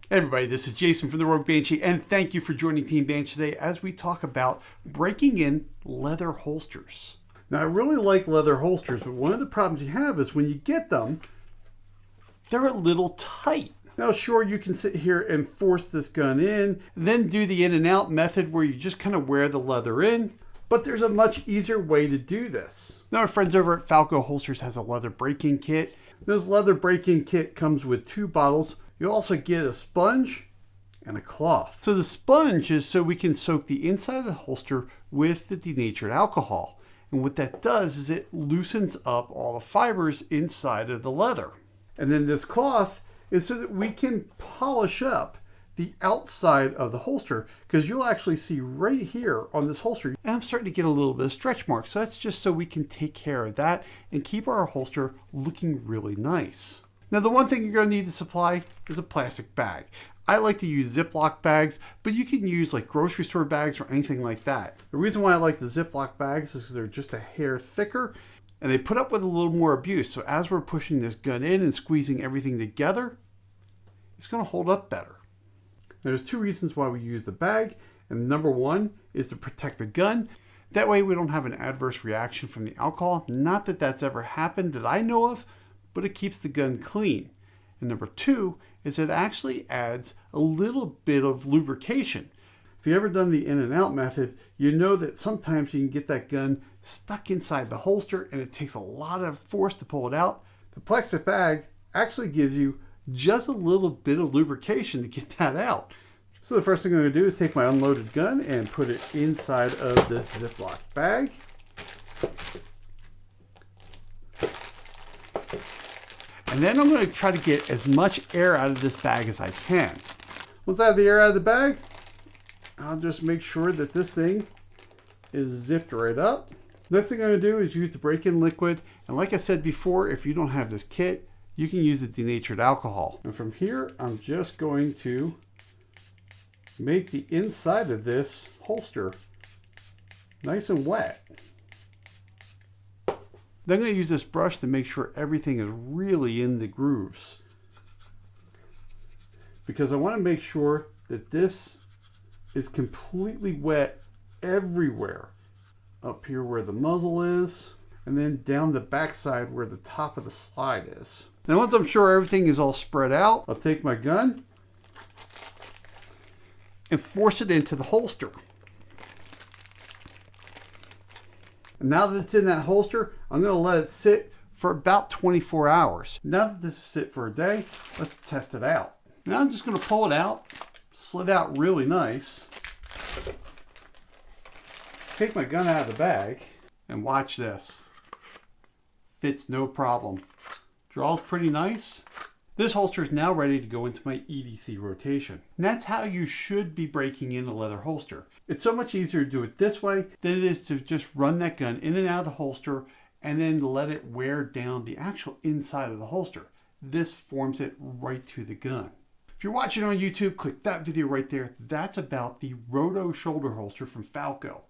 Hey everybody, this is Jason from the Rogue Banshee, and thank you for joining Team Banshee today as we talk about breaking in leather holsters. Now, I really like leather holsters, but one of the problems you have is when you get them, they're a little tight. Now, sure, you can sit here and force this gun in, and then do the in and out method where you just kind of wear the leather in, but there's a much easier way to do this. Now, our friends over at Falco Holsters has a leather break-in kit. This leather break-in kit comes with 2 bottles. You also get a sponge and a cloth. So the sponge is so we can soak the inside of the holster with the denatured alcohol. And what that does is it loosens up all the fibers inside of the leather. And then this cloth is so that we can polish up the outside of the holster, because you'll actually see right here on this holster, and I'm starting to get a little bit of stretch marks. So that's just so we can take care of that and keep our holster looking really nice. Now, the one thing you're going to need to supply is a plastic bag. I like to use Ziploc bags, but you can use like grocery store bags or anything like that. The reason why I like the Ziploc bags is because they're just a hair thicker and they put up with a little more abuse. So as we're pushing this gun in and squeezing everything together, it's going to hold up better. There's 2 reasons why we use the bag, and number 1 is to protect the gun. That way we don't have an adverse reaction from the alcohol. Not that that's ever happened that I know of, but it keeps the gun clean. And number 2 is it actually adds a little bit of lubrication. If you've ever done the in and out method, you know that sometimes you can get that gun stuck inside the holster and it takes a lot of force to pull it out. The plastic bag actually gives you just a little bit of lubrication to get that out. So the first thing I'm going to do is take my unloaded gun and put it inside of this Ziploc bag. And then I'm going to try to get as much air out of this bag as I can. Once I have the air out of the bag, I'll just make sure that this thing is zipped right up. Next thing I'm going to do is use the break-in liquid. And like I said before, if you don't have this kit, you can use the denatured alcohol. And from here, I'm just going to make the inside of this holster nice and wet. Then I'm going to use this brush to make sure everything is really in the grooves, because I want to make sure that this is completely wet everywhere. Up here where the muzzle is, and then down the backside where the top of the slide is. Now once I'm sure everything is all spread out, I'll take my gun and force it into the holster. And now that it's in that holster, I'm going to let it sit for about 24 hours. Now that this is sit for a day, let's test it out. Now I'm just going to pull it out, slid out really nice. Take my gun out of the bag and watch this. Fits no problem. Draws pretty nice. This holster is now ready to go into my EDC rotation. And that's how you should be breaking in a leather holster. It's so much easier to do it this way than it is to just run that gun in and out of the holster and then let it wear down the actual inside of the holster. This forms it right to the gun. If you're watching on YouTube, click that video right there. That's about the Roto shoulder holster from Falco.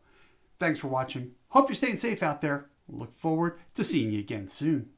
Thanks for watching. Hope you're staying safe out there. Look forward to seeing you again soon.